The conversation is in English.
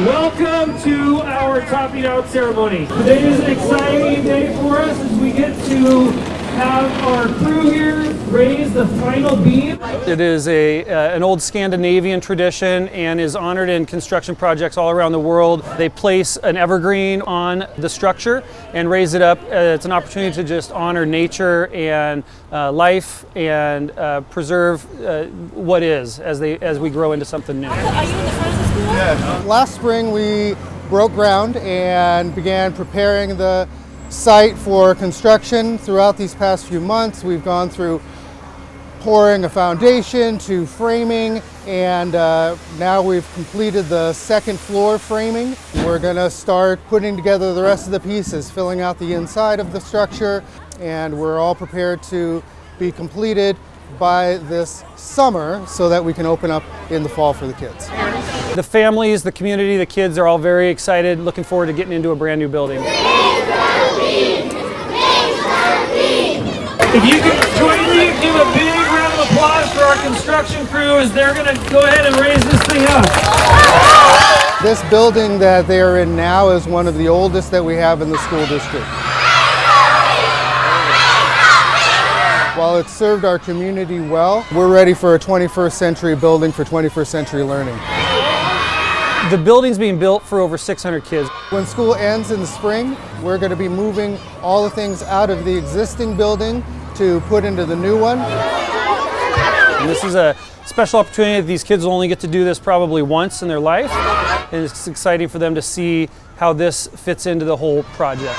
Welcome to our topping out ceremony. Today is an exciting day for us as we get to have our crew here raise the final beam. It is an old Scandinavian tradition and is honored in construction projects all around the world. They place an evergreen on the structure and raise it up. It's an opportunity to just honor nature and life and preserve what is as we grow into something new. Are you in the front of the school? Yeah. Last spring we broke ground and began preparing the site for construction. Throughout these past few months, we've gone through pouring a foundation to framing, and now we've completed the second floor framing. We're going to start putting together the rest of the pieces, filling out the inside of the structure, and we're all prepared to be completed by this summer so that we can open up in the fall for the kids. The families, the community, the kids are all very excited, looking forward to getting into a brand new building. If you could join me, give a big round of applause for our construction crew as they're going to go ahead and raise this thing up. This building that they are in now is one of the oldest that we have in the school district. While it's served our community well, we're ready for a 21st century building for 21st century learning. The building's being built for over 600 kids. When school ends in the spring, we're going to be moving all the things out of the existing building to put into the new one. And this is a special opportunity. These kids will only get to do this probably once in their life, and it's exciting for them to see how this fits into the whole project.